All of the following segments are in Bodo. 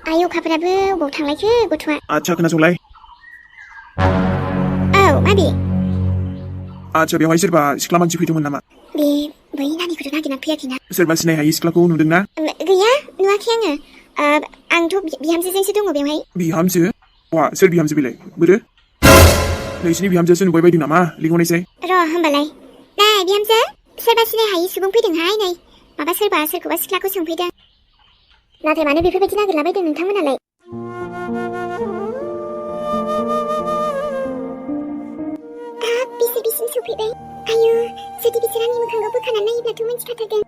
आय अखाफोराबो अबाव थांलायखो गथ'आ? आच्छा खोनासंलाय। औ माबे? आच्छा बेवहाय सोरबा सिख्ला मानसि फैदोंमोन नामा? बे बै नानिखौथ' नागिरना फैयाखैना? सोरबा सिनायहायै सिख्लाखौ नुदोंना? गैया नुवाखै आङो। आंथ' बिहामजोजोंसो दङ बेवहाय। बिहामजो? वा सोर बिहामजो बेलाय? बोरो? नोंसिनि बिहामजोसो नुबाय बायदों नामा? लिंहरनायसै। र' होमबालाय। नै बिहामजो सोरबा सिनायहायै सुबुं फैदोंहाय नै। माबा सोरबा सोरखौबा सिख्लाखौ सोंफैदों। नाथाय मानो बेफोरबायदि नागिरलाबायदों नोंथांमोनालाय? बिसोर बिसिम सफैबाय। आयु जुदि बिसोर आंनि मोखांखौ बोखानानै नायोब्लाथ' मिन्थिखाथारगोन।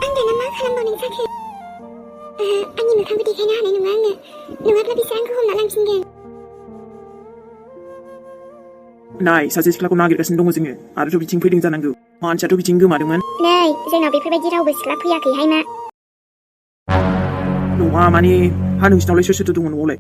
आं दाना मा खालामबावनो जाखो? आंनि मोखांखौ देखायनो हानाय नङा आङो। नङाब्ला बिसोर आंखौ हमना लांफिनगोन। नाय सासे सिख्लाखौ नागिरगासिनो दङ जोङो। आरोथ' बिथिं फैदों जानांगौ। मानसियाथ' बिथिं गोमादोंमोन। नै जोंनाव बेफोरबायदि रावबो सिख्ला फैयाखैहाय मा? नङा माने नोंसिनावलाय सोर सोरथो दङ न'आवलाय?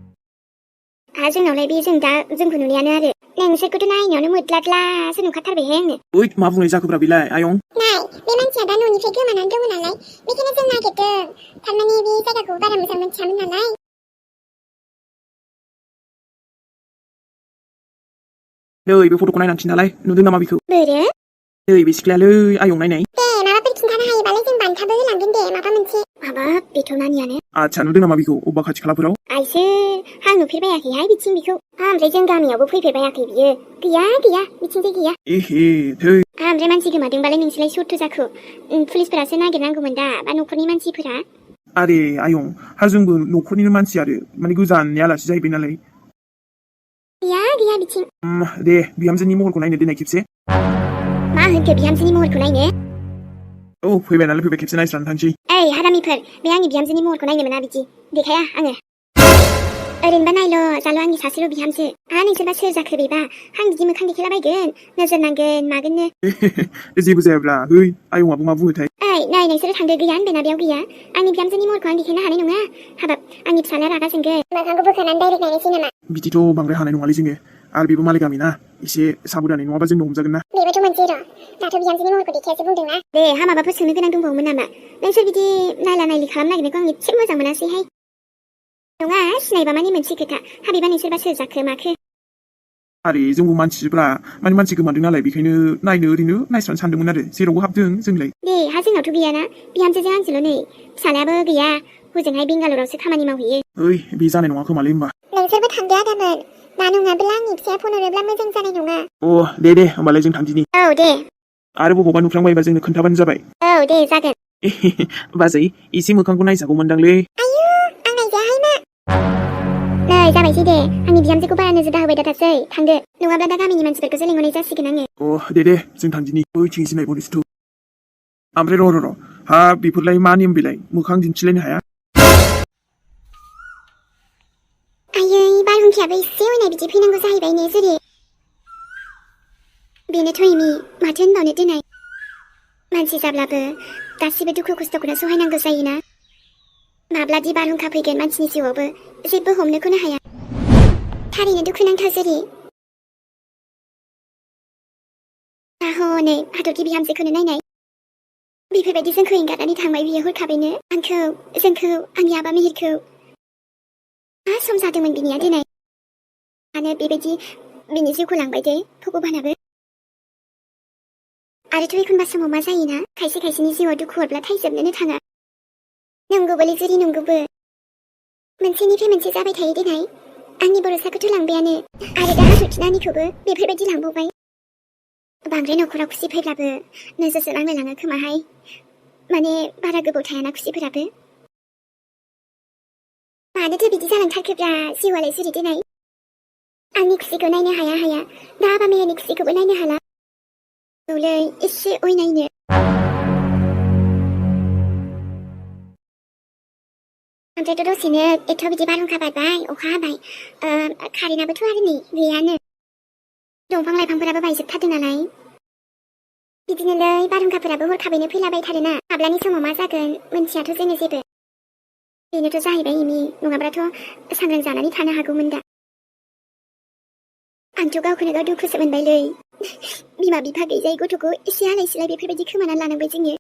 जोंनावलाय बे जों दा जोंखौ नुनायानो आरो। नोंसोरखौथ' नायनायावनो मोद्लाद्लासो नुखाथारबायहाय आङो। ओइ मा बुंनाय जाखोब्रा बेलाय आयं? नाय बे मानसिया दा न'निफ्राय गोमानानै दङ नालाय बेखायनो जों नागिरदों। थारमाने बे जायगाखौ बारा मोजां मोनथियामोन नालाय। नै बे फट'खौ नायनानै खिन्थालाय नुदों नामा बेखौ? बोरो? नै बे सिख्लायालै आयं नायनाय। दे माबाफोर खिन्थानो हायोबालाय जों बान्थाबो होलांगोन दे माबा मोनसे। हाबाब बेथ' नानियानो। आच्छा नुदों नामा बेखौ अबेबा खाथि खालाफोराव? आइसो आं नुफेरबायाखैहाय बिथिं बेखौ। ओमफ्राय जों गामियावबो फैफेरबायाखै बियो। गैया बिथिंजाय गैया। एहे थै। ओमफ्राय मानसि गोमादोंबालाय नोंसोरलाय सोरथो जाखो? पुलिसफोरासो नागिरनांगौमोन दा बा न'खरनि मानसिफोरा? आरे आयं जोंबो न'खरनिनो मानसि आरो माने गोजाननि आलासि जाहैबाय नालाय। गैया बिथिं। दे बिहामजोनि महरखौ नायनो दोननाय खेबसे। मा होनखो बिहामजोनि महरखौ नायनो? औ फैबाय नालाय फैबाय खेबसे नायस्रानो थांसै। ओइ हारामिफोर बे आंनि बिहामजोनि महरखौ नायनो मोना बिदि। देखाया आङो। ओरैनोबा नायल' जाल' आंनि सासेल' बिहामजो। नोंसोरबा सोर जाखो बेबा? आं बिदि मोखां देखायलाबायगोन नोजोर नांगोन मागोननो। जेबो जायाब्ला है आयंआबो मा बुङोथाय? ओइ नै नोंसोरो थांदो गैया होनबायना बेयाव गैया। आंनि बिहामजोनि महरखौ आं देखायनो हानाय नङा। हाबाब आंनि फिसाला रागा जोंगोन। मोखांखौ बोखानानै डाइरेक्ट नायनोसै नामा? बिदिथ' बांद्राय हानाय नङालै जोङो। आरो बेबो मालाय गामि ना एसे साबधानै नङाबा जोंनो हमजागोन ना। बेबोथ' मोनसे र'। दाथ' बिहामजोनि महरखौ देखायासो बुंदोंना। दे माबाफोर सोंनो गोनां दंबावोमोन नामा? नोंसोर बिदि नायला नायलि खालामनो नागिरनायखौ आं एसे मोजां मोनासैहाय। नङा सिनायबा माने मोनसे खोथा। हाबिबा नोंसोरबा सोर जाखो माखो? आरे जोंबो मानसिफ्रा माने मानसि गोमादों नालाय बेखायनो नायनो ओरैनो नायस्रानो सानदोंमोन आरो जेरावबो हाबदों जोंलाय। दे जोंनावथ' गैयाना बिहामजोजों आंजोल' नै। फिसालायाबो गैया हजोंहाय बेंगालरावसो खामानि मावहैयो। ओइ बे जानाय नङा खोमालै होमबा। नोंसोरबो थांदो आदामोन। मा नङाब्ला आंनि फिसाया फन हरोब्ला मोजां जानाय नङा। दे होमबालाय जों थांदिनि। औ दे। आरो बबावबा नुफ्लांबायबा जोंनो खोन्थाबानो जाबाय। औ दे जागोन। बाजै एसे मोखांखौ नायजागौमोनदांलै। आयु आं नायजायाहाय मा। नै जाबायसै दे आंनि बिहामजोखौ बारा नोजोर दाहोबाय दाथारसै थांदो नङाब्ला दा गामिनि मानसिफोरखौसो लिंहरनाय जासिगोन आङो। दे जों थांदिनि बैथिंसो नायबावनोसैथ'। ओमफ्राय र' बेफोरलाय मा नेम बेलाय मोखां दिन्थिलायनो हाया? आयै बारहुंखायाबो एसे उनाय बिदि फैनांगौ जाहैबाय ने जेरै। बेनोथ' एमि माथो होनबावनो दिनै। मानसि जाब्लाबो गासिबो दुखु खस्थ'खौनो सहायनांगौ जायोना। माब्लादि बारहुंखा फैगोन मानसिनि जिउआवबो जेबो हमनोखौनो हाया। थारैनो दुखुनांथाव जेरै। हनै हाथरखि बिहामजोखौनो नायनाय। बेफोरबायदि जोंखौ एंगारनानै थांबाय बियो हरखाबैनो जोंखौ आंनि आबा मेहेरखौ। मा सम जादोंमोन बिनिया दिनै? मानो बेबायदि बिनि जिउखौ लांबाय दे भगबानाबो। आरोथ' एखनबा समाव मा जायोना खायसे खायसेनि जिउआव दुखु हरब्लाथाय जोबनोनो थाङा। नंगौबोलै जेरै नंगौबो। मोनसेनिफ्राय मोनसे जाबाय थायो देनाय। आंनि बर'साखौथ' लांबायानो आरो दा हाथरखि नानिखौबो बेफोरबायदि लांबावबाय। बांद्राय न'खराव खुसि फैब्लाबो नोजोरसो नांलायलाङो खोमाहाय। माने बारा गोबाव थायाना खुसिफोराबो। मानोथो बिदि जालांथारखोब्रा जिउआलाय जेरै देनाय। आंनि खुसिखौ नायनो हाया दा आबा मेहेरनि खुसिखौबो नायनो हाला। औलै एसे नायनो। ओमफ्रायथ' दसेनो एथ' बिदि बारहुंखा बारबाय अखा हाबाय। कारेन्टआबोथ' आरो नै गैयानो। दंफां लाइफांफोराबो बायजोबथारदों नालाय। बिदिनोलै बारहुंखाफोराबो हरखाबैनो फैलाबायथारोना माब्लानि समाव मा जागोन मोनथियाथ' जोङो जेबो। बेनोथ' जाहैबाय एमि नङाब्लाथ' सांग्रां जानानै थानो हागौमोन दा। आंथ' गावखौनो गाव दुखुसो मोनबायलै। बिमा बिफा गैजायै गथ'खौ एसे आलाय सिलाय बेफोरबायदि खोमानानै लानांबाय जोङो।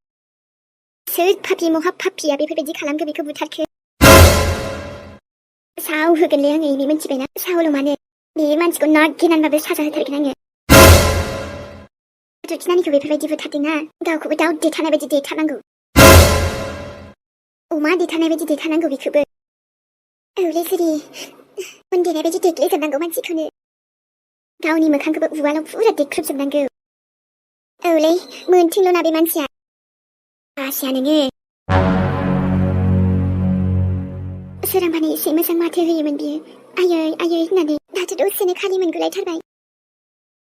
सोर पापि महा पापिया बेफोरबायदि खालामखो बेखौ बुथारखो। साव होगोनलै आङो इनि मिन्थिबायना सावल' मानो बे मानसिखौ नागिरनानैबाबो साजा होथारगोन आङो हाथरखिनानिखौ बेफोरबायदि बुथारदोंना गावखौबो दाउ देथारनाय बायदि देथारनांगौ अमा देथारनाय बायदि देथारनांगौ बेखौबो औलै सिरि उन्दैनाय बायदि देग्लिजोबनांगौ मानसिखौनो गावनि मोखांखौबो उवालाव फुरा देख्रुबजोबनांगौ औलै मोनथिंल'ना बे मानसिया आसिया नोङो सोरांबानो एसे मोजां माथो होयोमोन बियो आयै आयै होननानै दाथ' दसेनो खालि मोनगुलायथारबाय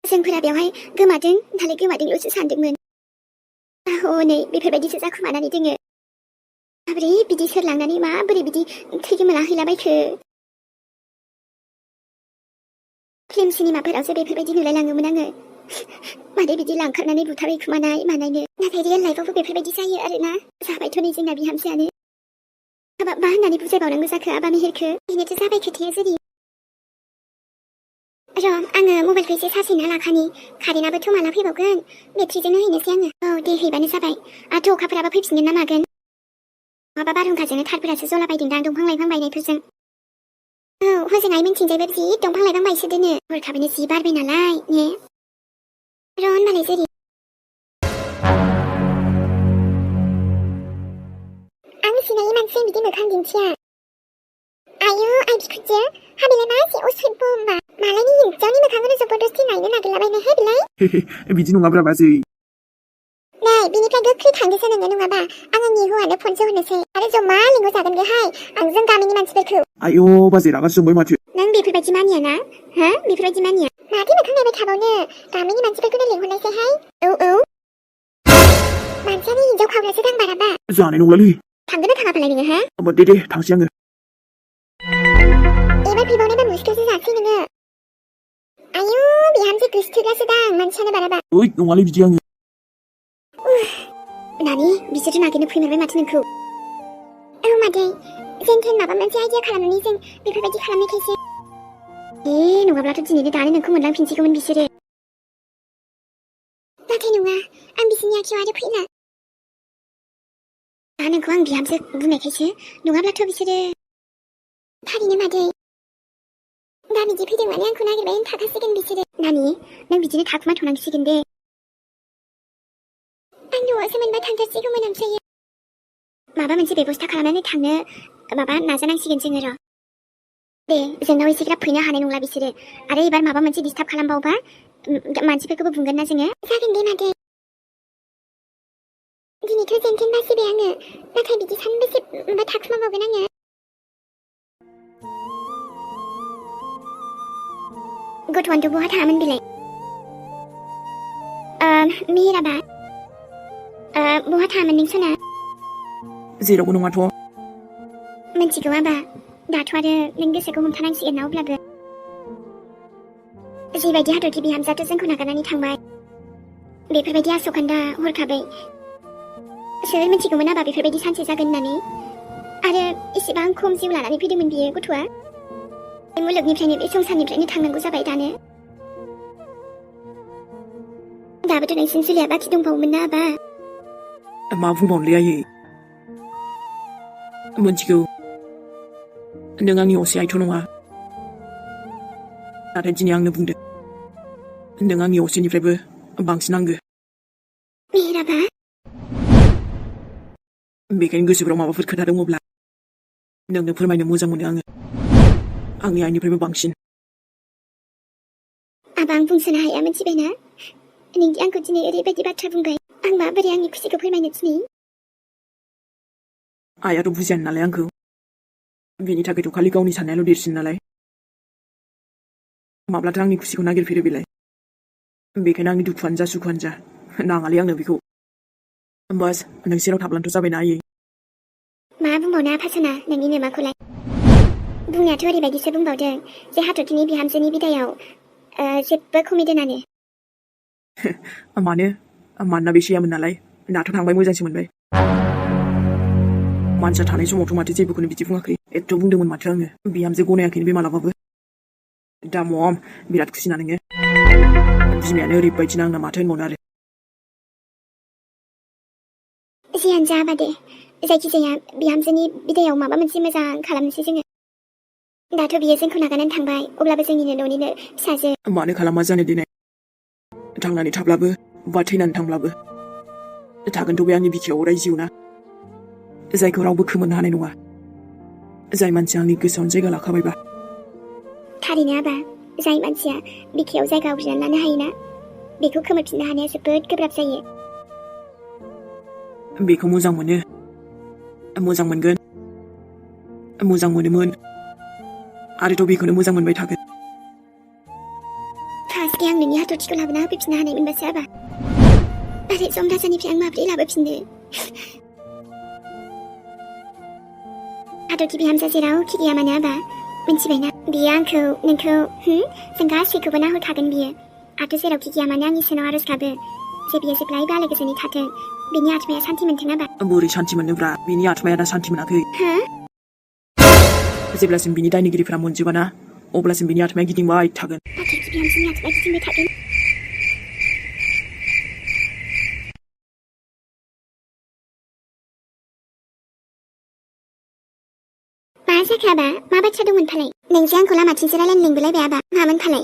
जोंफोरा बेवहाय गोमादों दालाय गोमादोंल'सो सानदोंमोन हनै बेफोरबायदिसो जाखुमानानै दोङो माबोरै बिदि सोरलांनानै माबोरै बिदि थैगोमोना हैलाबायखो फिल्म सिनेमाफोरावसो बेफोरबायदि नुलायलाङोमोन आङो मादै बिदि लांखारनानै बुथारहैखुमानाय मानायनो नाथाय रियेल लाइफआवबो बेफोरबायदि जायो आरोना जाबायथ' नै जोंना बिहामजोआनो हाबाब मा होननानै बुजायबावनांगौ जाखो आबा मेहेरखो बेनोथ' जाबाय खोथाया जेरै र' आङो मबाइलखौ एसे चार्ज होना लाखानि कारेन्टआबोथ' माला फैबावगोन बेट्रिजोंनो हैनोसै आङो औ दे हैबानो जाबाय आरो अखाफोराबो फैफिनगोन ना मागोन माबा बारहुंखाजोंनो थारफोरासो जलाबायदोंदां दंफां लाइफां बायनायफोरजों औ हजोंहाय मिथिंजायबो जि दंफां लाइफां बायसोदोनो हरखाबैनो जि बारबाय नालाय ने र' होनबालाय जेरै आं सिनायै मानसिजों बिदि मोखां दिन्थिया आयु आइ बिखुनजो हाबिलाय मा एसे असभ्य होमबा मालायनि हिन्जावनि मोखांखौनो जबरदस्ति नायनो नागिरलाबायनायहाय बिलाय बिदि नङाब्रा बाजै नै बिनिफ्राय गोख्रै थांदोसो नोङो नङाबा आं आंनि हौवानो फनसो हरनोसै आरो जमा लिंहरजागोन बेहाय आंजों गामिनि मानसिफोरखौ आयौ बाजै रागा जोंबाय माथो नों बेफोरबायदि मानिया ना हो बेफोरबायदि मानिया माथो मोखां नायबाय थाबावनो गामिनि मानसिफोरखौनो लिंहरनायसैहाय औ मानसियानो हिन्जाव खावग्रासो दां बाराबा जानाय नंलालै थांगोन ना थाङाबालाय नोङो हो दे थांसै आङो एबार फैबावनायबा मुस्किलसो जासै नोङो आयु बिहामजो गोसथोग्रासो दां मानसियानो बाराबा ओइ नङालै बिदि आङो नानि बिसोरथ' नागिरनो फैमारबाय माथो नोंखौ औ मादै जेनथेन माबा मोनसे आइडिया खालामनानै जों बेफोरबायदि खालामनायखायसो नङाब्लाथ' दिनैनो दानो नोंखौ मोनलांफिनसिगौमोन बिसोरो नाथाय नङा आं बिसोरनि आखियाव आरो फैला दा नोंखौ आं बिहामजो बुंनायखायसो नङाब्लाथ' बिसोरो थारैनो मादै दा बिदि फैदों माने आंखौ नागिरबायानो थाखासिगोन बिसोरो नानि नों बिदिनो थाखुमाथ'नांसिगोन दे आं न'आवसो मोनबा थांथारसिगौमोन ओमफ्रायो माबा मोनसे बेबस्था खालामनानै थांनो माबा नाजानांसिगोन जोङो र' दे जोंनाव एसेग्राब फैनो हानाय नंला बिसोरो आरो एबार माबा मोनसे डिस्टार्ब खालामबावबा मानसिफोरखौबो बुंगोन ना जोङो जागोन दे मादै दिनैथ' जेनथेन बासिबाय आङो नाथाय बिदि सानबेसे थाखुमाबावगोन आङो गथ'आनोथ' बहा थाङामोन बिलाय मेहेराबा बहा थाङामोन नों सना जेरावबो नङाथ' मिथिगौ आबा दाथ' आरो नों गोसोखौ हमथानांसिगोन ना अब्लाबो जिबायदि हाथरखि बिहामजोआथ' जोंखौ नागारनानै थांबाय बेफोरबायदि आस'खान्दा हरखाबै सोर मिथिगौमोन आबा बेफोरबायदि सानसे जागोन होननानै आरो एसेबां खम जिउ लानानै फैदोंमोन बियो गथ'आ बे मुलुगनिफ्रायनो बे संसारनिफ्रायनो थांनांगौ जाबाय दानो दाबोथ' नोंसिनि जुलिया बाखि दंबावोमोन ना आबा मा बुंबावनोलै आयै मोनथिगौ नों आंनि असे आइथ' नङा नाथाय दिनै आंनो बुंदो नों आंनि असेनिफ्रायबो बांसिन आंगो मेहेराबा बेखायनो गोसोफ्राव माबाफोर खोथा दङब्ला नोंनो फोरमायनो मोजां मोनो आङो आंनि आइनिफ्रायबो बांसिन आबा आं बुंसोनो हाया मिथिबायना नोंदि आंखौ दिनै ओरैबायदि बाथ्रा बुंबाय आं माबोरै आंनि खुसिखौ फोरमायनो दिनै आइयाथ' बुजियानो नालाय आंखौ बेनि थाखायथ' खालि गावनि साननायाल' देरसिन नालाय माब्लाथो आंनि खुसिखौ नागिरफेरो बेलाय बेखायनो आंनि दुखुआनो जा सुखुआनो जा नाङालै आंनो बेखौ बास नोंसोराव थाब्लानोथ' जाबायना आयै मा बुंबावनो आफासना नोंनि नोमाखौलाय बुंनायाथ' ओरैबायदिसो बुंबावदों जे हाथरखिनि बिहामजोनि बिदायाव जेबो खमि दोनानो मानोना बे सेयामोन नालाय दाथ' थांबाय मोजांसो मोनबाय मानसिया थानाय समावथ' माथो जेबोखौनो बिदि बुङाखै एथ' बुंदोंमोन माथो आङो बिहामजो गनायाखैनो बे मालाबाबो दा मम बिराद खुसिना नोङो बिमायानो ओरैबायदिना आंना माथो होनबावनो आरो जियानो जा आबा दे जायखिजाया बिहामजोनि बिदायाव माबा मोनसे मोजां खालामनोसै जोङो दाथ' बियो जोंखौ नागारनानै थांबाय अब्लाबो जोंनिनो न'निनो फिसाजो मानो खालामा जानो दिनै थांनानै थाब्लाबो बा थैनानै थांब्लाबो थागोनथ' बे आंनि बिखायाव अराय जिउना जायखौ रावबो खोमोरनो हानाय नङा जाय मानसिया आंनि गोसोआवनो जायगा लाखाबायबा थारैनो आबा जाय मानसिया बिखायाव जायगा आवग्रिनानै लानो हायोना बेखौ खोमोरफिननो हानाया जोबोद गोब्राब जायो बेखौ मोजां मोनो मोजां मोनगोन मोजां मोनोमोन आरोथ' बेखौनो मोजां मोनबाय थागोन फार्स्ट आं नोंनि हाथरखिखौ लाबोना होफैफिननो हानाय मोनबासो आबा आरो जमदासानिफ्राय आं माबोरै लाबोफिननो हाथरखि बिहामजा जेरावखि गैया मानो आबा मिन्थिबायना बियो आंखौ नोंखौ जों गासैखौबो नाहरखागोन बियो आरो जेरावखि गैया मानो आंनि इसोरनाव आरज गाबो जे बियो जेब्लायबो आलो गोजोनै थाथों बिनि आत्माया सान्थि मोनथों आबा बोरै सान्थि मोननोब्रा बिनि आत्माया दा सान्थि मोनाखै जेब्लासिम बिनि दायनिगिरिफोरा मोनजोबाना अब्लासिम बिनि आत्माया गिदिंबाय थागोन हाथरखि बिहामजोनि आत्माया गिदिंबाय थागोन मा जाखो आबा मा बाथ्रा दंमोन फालाय नोंजों आंखौ लामाथिंसो रायलायनो लिंबोलायबाय आबा मामोन फालाय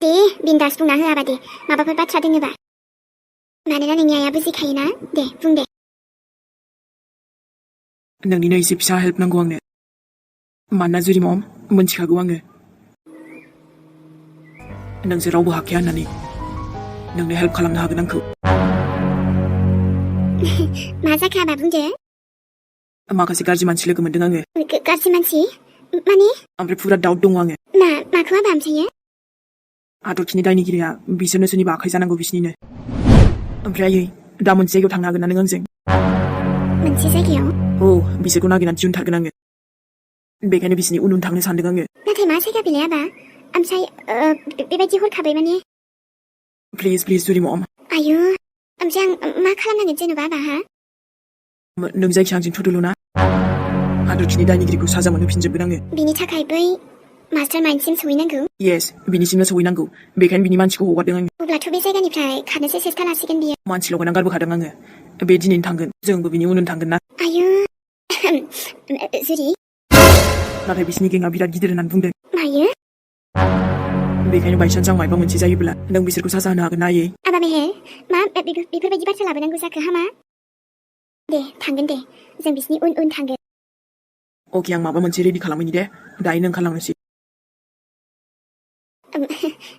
दे बिन्दास बुंना हो आबा दे माबाफोर बाथ्रा दोङोबा मानोना नोंनि आइया बुजिखायोना दे बुं दे नोंनिनो एसे फिसा हेल्प नांगौ आंनो मानोना जुरि मम मोनथिखागौ आङो नोंजों रावबो हाखाया होननानै नोंनो हेल्प खालामनो हागोन आंखौ मा जाखो आबा बुंदो माखासे गाज्रि मानसि लोगो मोनदों आङो गाज्रि मानसि माने ओमफ्राय फुरा दाउट दङ आङो माखौ आबा ओमफ्रायो हाथरखिनि दायनिगिरिया बिसोरनो सोरनिबा आखाइ जानांगौ बिसिनिनो ओमफ्राय आयै दा मोनसे जायगायाव थांनो हागोन ना नों आंजों मोनसे जायगायाव औ बिसोरखौ नागिरनानै दिहुनथारगोन आङो बेखायनो बिसिनि उन उन थांनो सानदों आङो नाथाय मा जायगा बेलाय आबा ओमफ्राय बेबायदि हरखाबै माने प्लिज प्लिज जुरि मम आयु ओमफ्राय आं मा खालामनांगोन जेनेबा आबा हा नों जायखिया आंजों थुदुलुना हाथरखिनि दायनिगिरिखौ साजा मोनहोफिनजोबगोन आङो बिनि थाखाय बै मास्टार माइन्डसिम सहैनांगौ येस बिनिसिमनो सहैनांगौ बेखायनो बिनि मानसिखौ हगारदों आङो अब्लाथ' बे जायगानिफ्राय खारनोसो सेस्था लासिगोन बियो मानसि लगायनानै गारबोखादों आङो बे दिनैनो थांगोन जोंबो बिनि उन उन थांगोन ना आयु जुरि नाथाय बिसिनि गेंआ बिराद गिदिर होननानै बुंदों मायो बेखायनो बायसान्स आं मायबा मोनसे जायोब्ला नों बिसोरखौ साजा होनो हागोन ना आयै आबा मेहेर मा बेफोरबायदि बाथ्रा लाबोनांगौ जाखो हामा दे थांगोन दे जों बिसिनि उन उन थांगोन अके आं माबा मोनसे रेडि खालामैनि दे दायो नों ओंखारलांनोसै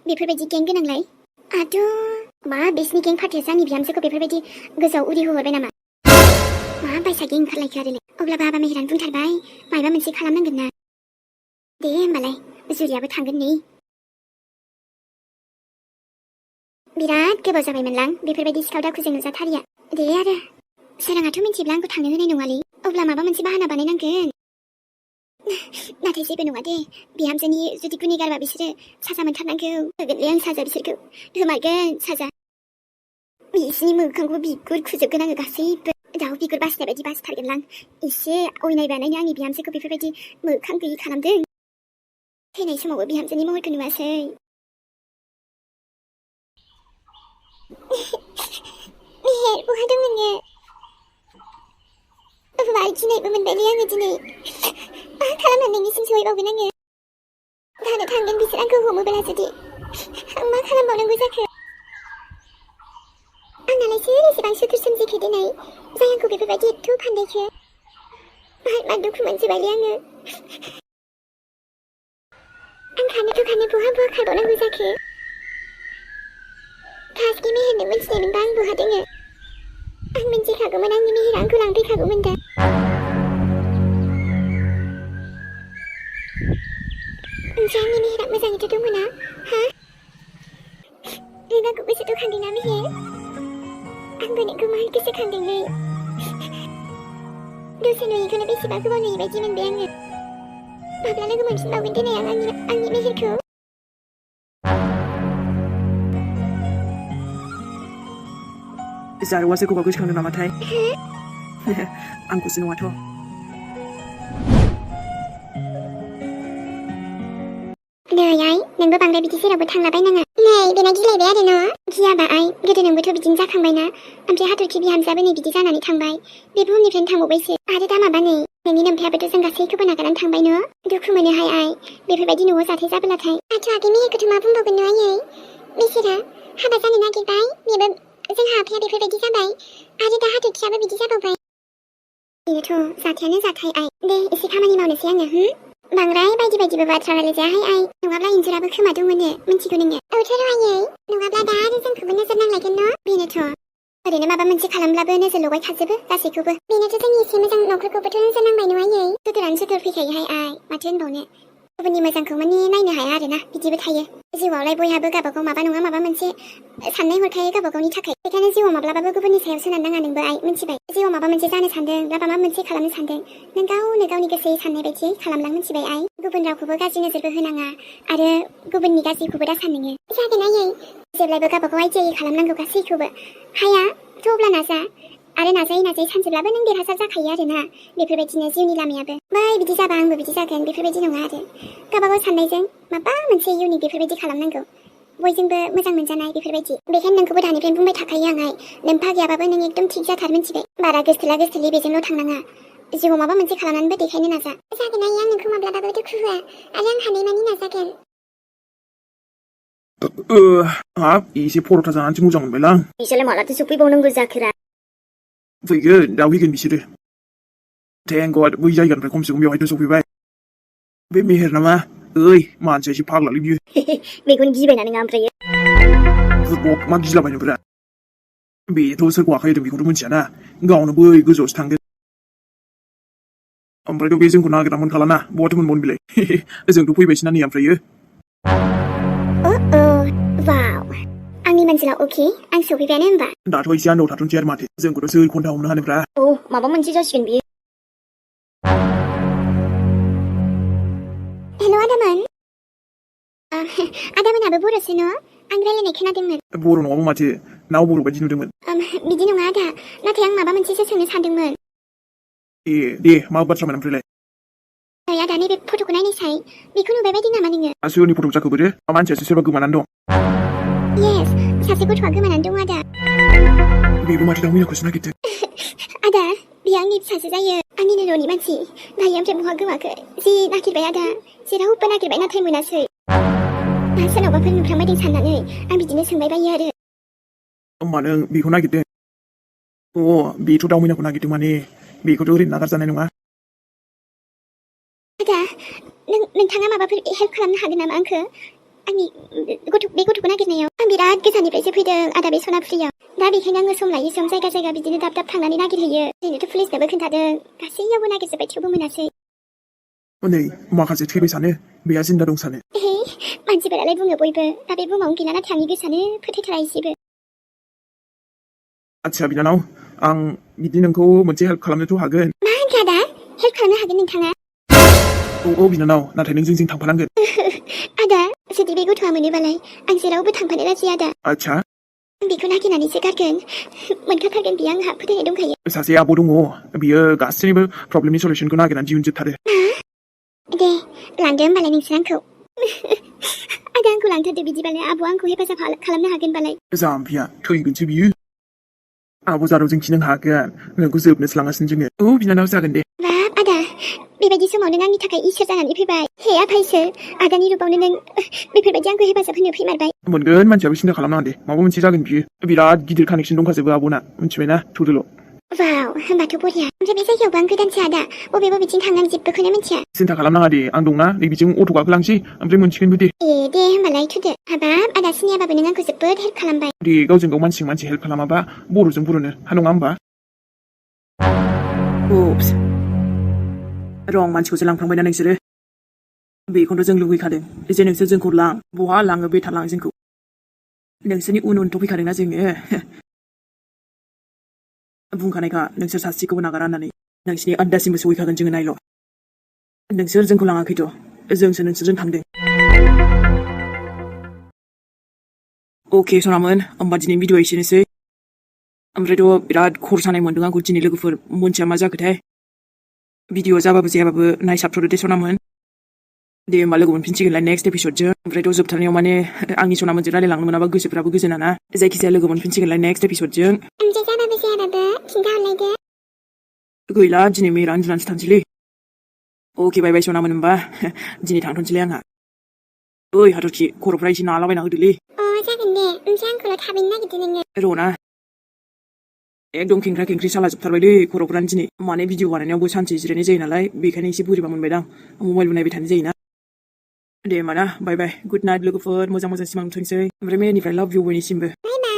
बेफोरबायदि गें गोनांलाय आद' मा बिसिनि गें पार्टियासो आंनि बिहामजोखौ बेफोरबायदि गोजौआव उरि होहरबाय नामा मा बायसा गें ओंखारलायखो आरोलाय अब्लाबो आबा मेहेरानो बुंथारबाय मायबा मोनसे खालामनांगोन ना दे होमबालाय जुरियाबो थांगोन नै बिराद गोबाव जाबायमोनलां बेफोरबायदि सिखाव दाखुजों नुजाथारिया दे आरो सोराङाथ' मिन्थिब्ला आंखौ थांनो होनाय नङालै अब्ला माबा मोनसे बाहाना बानायनांगोन नाथाय जेबो नङा दे बिहामजोनि जुदि गुनिगारबा बिसोरो साजा मोनथारनांगौ होगोनलै आं साजा बिसोरखौ होमारगोन साजा बिसिनि मोखांखौ बिगुर खुजोबगोन आङो गासैबो दाउ बिगुर बासिनाय बायदि बासिथारगोनलां एसे अयनाय बानायनो आंनि बिहामजोखौ बेफोरबायदि मोखां गैयि खालामदों थैनाय समावबो बिहामजोनि महरखौ नुवासै मेहेर बहा दं नोङो बाय गिनायबो मोनबायलै आङो दिनै मा खालामनानै नोंनिसिम सहैबावगोन आङो दानो थांगोन बिसोर आंखौ हमोब्ला जुदि आं मा खालामबावनांगौ जाखो आंनालाय सोर एसेबां सुथुर सोमजिखो दिनै जाय आंखौ बेफोरबायदि एथ' फान्दायखो मा दुखु मोनजोबायलै आङो आं खारनो बहा खारबावनांगौ जाखो खासखि मेहेरनो मोनथिनायमोनबा आं बहा दोङो आं मिन्थिखागौमोन आंनि मेहेरा आंखौ लांफैखागौमोन दा ओमफ्राय आंनि मेहेरा मोजाङैथ' दंमोना हा नों आंखौ गोसोखांदोंना मेहेर आंबो नोंखौ मा गोसोखांदोंलै दसे नुयिखौनो बेसेबा गोबाव नुयि बायदि मोनबाय आङो माब्ला लोगो मोनफिनबावगोन दिनै आं आंनि मेहेरखौ जारौआ सोरखौबा गोसोखांदों नामाथाय आंखौसो नङाथ' नै आइ नोंबो बांद्राय बिदि जेरावबो थांलाबायनाङा नै बेना गिलायबाय आरो न' गियाबा आइ गोदो नोंबोथ' बिदिनो जाखांबायना ओमफ्राय हाथरखि बिहामजोआबो नै बिदि जानानै थांबाय बे बुहुमनिफ्रायनो थांबावबायसो आरो दा माबा नै नोंनि नोमफायाबोथ' जों गासैखौबो नागारनानै थांबाय न' दुखु मोनोहाय आइ बेफोरबायदि न'आव जाथाय जाबोलाथाय आथ' आगै मेहेरखौथ' मा बुंबावगोन न' आयै बिसोरा हाबा जानो नागिरबाय बेबो जोंहा आफाया बेफोरबायदि जाबाय आरो दा हाथरखियाबो बिदि जाबावबाय बेनोथ' जाथायानो जाथाय आइ दे एसे खामानि मावनोसै आङो बांद्राय बायदि बायदिबो बाथ्रा रायलायजायाहाय आइ नङाब्ला इन्जुराबो खोमा दंमोनो मिन्थिगौ नोङो औथ' र' आयै नङाब्ला दा आरो जोंखौबो नोजोर नांलायगोन न' बेनोथ' ओरैनो माबा मोनसे खालामब्लाबो नोजोर लगायखाजोबो गासैखौबो बेनोथ' जोंनि एसे मोजां न'खरखौबोथ' नोजोर नांबाय न' आयै सुथुरानो सुथुर फैखायोहाय आइ माथो होनबावनो गुबुननि मोजांखौ माने नायनो हाया आरोना बिदिबो थायो जिउआवलाय बयहाबो गावबागाव माबा नङा माबा मोनसे साननाय हरखायो गावबागावनि थाखाय बेखायनो जिउआव माब्लाबाबो गुबुननि सायाव सोनार नाङा नोंबो आइ मिन्थिबाय जिउआव माबा मोनसे जानो सानदों बा माबा मोनसे खालामनो सानदों नों गावनो गावनि गोसोयै साननाय बायदियै खालामलां मिन्थिबाय आइ गुबुन रावखौबो गाज्रि नोजोरबो होनाङा आरो गुबुननि गाज्रिखौबो दा सान नोङो जागोन आयै जेब्लायबो गावबागाव आइडियायै खालामनांगौ गासैखौबो हाया थ' अब्ला नाजा आरो नाजायै नाजायै सानसेब्लाबो नों देरहासार जाखायो आरोना बेफोरबायदिनो जिउनि लामायाबो बै बिदि जाबा आंबो बिदि जागोन बेफोरबायदि नङा आरो गावबागाव साननायजों माबा मोनसे इयुनिक बेफोरबायदि खालामनांगौ बयजोंबो मोजां मोनजानाय बेफोरबायदि बेखायनो नोंखौबो दानिफ्रायनो बुंबाय थाखायो आंहाय नोमफा गैयाबाबो नों एकदम थिग जाथार मिन्थिबाय बारा गोसथोला गोसथोलि बेजोंल' थांनाङा जिउआव माबा मोनसे खालामनानैबो देखायनो नाजा जागोन आयै आं नोंखौ माब्लाबाबो दुखु होआ आरो आं हानायमानि नाजागोन हाब एसे पर'था जानानैसो मोजां मोनबायलां बिसोरलाय मालाथो सफैबावनांगौ जाखोरा फैगोन दा फैगोन बिसोरो थेंक गड बै जायगानिफ्राय खमसे खम बेवहायथ' सफैबाय बे मेहेर नामा ओइ मानसिया एसे फाग्लालै बियो बेखौनो गिबायना नोङो ओमफ्रायो फुटबल मा गिलाबायनोब्रा बेथ' सोरखौ आखाइ होदों बेखौथ' मिथियाना गावनो बै गोजौआवसो थांगोन ओमफ्रायथ' बे जोंखौ नागिरना मोनखालाना बहाथो मोनबावनो बिलाय जोंथ' फैबायसोना नै ओमफ्रायो वाव आंनि मानसिला अके आं सफैबायानो होनबा दाथ' एसे आन्दाव थाथ'नोसै आरो माथो जोंखौथ' सोर खन्था हमनो हानोब्रा माबा मोनसे जासिगोन बियो हेल' आदामोन आदामोनाबो बर'सो न' आं रायलायनाय खोनादोंमोन बर' नङाबो माथो नाव बर' बायदि नुदोंमोन बिदि नङा आदा नाथाय आं माबा मोनसेसो सोंनो सानदोंमोन दे मा बाथ्रामोन ओमफ्रायलाय आदा नैबे फट'खौ नायनायसाय बेखौ नुबाय बायदि नामा नोङो सोरनि फट' जाखो बोरो मानसियासो सोरबा गोमानानै दं येस सासे गथ'आ गोमानानै दं आदा बेबो माथो दाउ मैनाखौसो नागिरदों आदा बियो आंनि फिसासो जायो आंनिनो न'नि मानसि दायो ओमफ्राय बहा गोमाखो जि नागिरबाय आदा जेरावबो नागिरबाय नाथाय मोनासै दा सोरनावबाफोर नुफ्लांबायदों साननानै आं बिदिनो सोंबाय बायो आरो होमबा नों बेखौ नागिरदों बेथ' दाउ मैनाखौ नागिरदों माने बेखौथ' ओरैनो नागारजानाय नङा आदा नोंथाङा माबाफोर हेल्प खालामनो हागोन नामा आंखौ आंनि बे गथ'खौ नागिरनायाव आं बिराद गोजाननिफ्रायसो फैदों आदा बे सनाफुरियाव दा बेखायनो आङो सम लायै सम जायगा जायगा बिदिनो दाब दाब थांनानै नागिरहैयो ओरैनोथ' पुलिसनोबो खोन्थादों गासैयावबो नागिरजोब्बाय थेवबो मोनासै नै माखासे थैबाय सानो बेहा जिन्दा दं सानो मानसिफोरालाय बुङो बयबो दा बे बुहुमावनो गैला नाथाय आंनि गोसोआनो फोथायथारा एसेबो आदसा बिनानाव आं बिदि नोंखौ मोनसे हेल्प खालामनोथ' हागोन मा होनखो आदा हेल्प खालामनो हागोन नोंथाङा औ बिनानाव नाथाय नों जोंजों थांफानांगोन आदा जुदि बे गथ'आ मोनोबालाय आं जेरावबो थांफानो राजि आदा आदसा बेखौ नागिरनानैसो गारगोन मोनखाथारगोन बियो आंहा फोथायनाय दंखायो सासे आब' दङ बियो गासैनिबो प्रब्लेमनि सलिउसनखौ नागिरनानै दिहुनजोबथारो दे लांदो होमबालाय नोंसोर आंखौ आदा आंखौ लांथारदो बिदिबालाय आब'आ आंखौ हेफाजाब खालामनो हागोनबालाय जाम्बिया थैगोनसो बियो आब' जारौजों खिनो हागोन नोंखौ जोबनोसो लांगासिनो जोङो बिनानाव जागोन दे बाब आदा बेबायदि समाव नों आंनि थाखाय इसोर जानानै फैबाय हे आफायसो आदानि रुपावनो नों बेफोरबायदि आंखौ हेफाजाब होनो फैमारबाय मोनगोन मानसियाबो सिन्था खालामनाङा दे माबा मोनसे जागोन बियो बिराद गिदिर कानेक्सन दंखाजोबो आब'ना मिथिबायना थुदोल' वाव होमबाथ' बरिया ओमफ्राय बे जायगायावबो आं गोदानसो आदा बबेथिं थांनां जेबोखौनो मिथिया सिन्था खालामनाङा दे आं दंना नै बिथिं अट' गाखोलांसै ओमफ्राय मोनसिगोनबो दे दे होमबालाय थुदो हाबाब आदा सिनियाबाबो नों आंखौ जोबोद हेल्प खालामबाय दे गावजों गाव मानसिजों मानसि हेल्प खालामाबा बर'जों बर'नो हा नङा होमबा रं मानसिखौसो लांफ्लांबायना नोंसोरो बेखौथ' जों लुगैखादों जे नोंसोर जोंखौ लां बहा लाङो बे थालां जोंखौ नोंसोरनि उनथ' फैखादोंना जोङो बुंखानायखा नोंसोर सासेखौबो नागारा होननानै नोंसिनि आद्दासिमबो सहैखागोन जोङो नायल' नोंसोर जोंखौ लाङाखैथ' जोंसो नोंसोरजों थांदों अके सनामोन होमबा दिनै भिडिअ एसेनोसै ओमफ्रायथ' बिराद खर सानाय मोन्दों आंखौ दिनै लोगोफोर मोनथिया मा जाखोथाय भिडिअ जाबाबो जायाबाबो नायसाबथ'दो दे सनामोन दे होमबा लोगो मोनफिनसिगोनलाय नेक्स्ट एपिसोडजों ओमफ्रायथ' जोबथारनायाव माने आंनि सनामोनजों रायलायलांनो मोनाबा गोसोफ्राबो गोजोना ना जायखिजाया लोगो मोनफिनसिगोनलाय नेक्स्ट एपिसोडजों ओमफ्राय जाबाबो जायाबाबो खिन्थाहरलायदो गैला दिनै मेरा उन्दुनानैसो थानोसैलै अके बाय बाय सनामोन होमबा दिनै थांथ'नोसैलाय आंहा ओइ हाथरखि खर'फ्रा एसे नालाबायना होदोलै जागोन दे ओमफ्राय आंखौल' थाबैनो नागिरदो नोङो र'ना एकदम खेंख्रा खेंख्रि सालाजोबथारबायलै खर'फ्रानो दिनै माने भिडिअ बानायनायावबो सानसे जिरायनाय जायो नालाय बेखायनो एसे बोरैबा मोनबायदां मबाइलबो नायबाय थानाय जायोना दे होमबा ना बाय बाय गुड नाइट लोगोफोर मोजां मोजां सिमां नुथोंसै ओमफ्राय मेनिफ्राय लाभ इउ बयनिसिमबो बाय बाय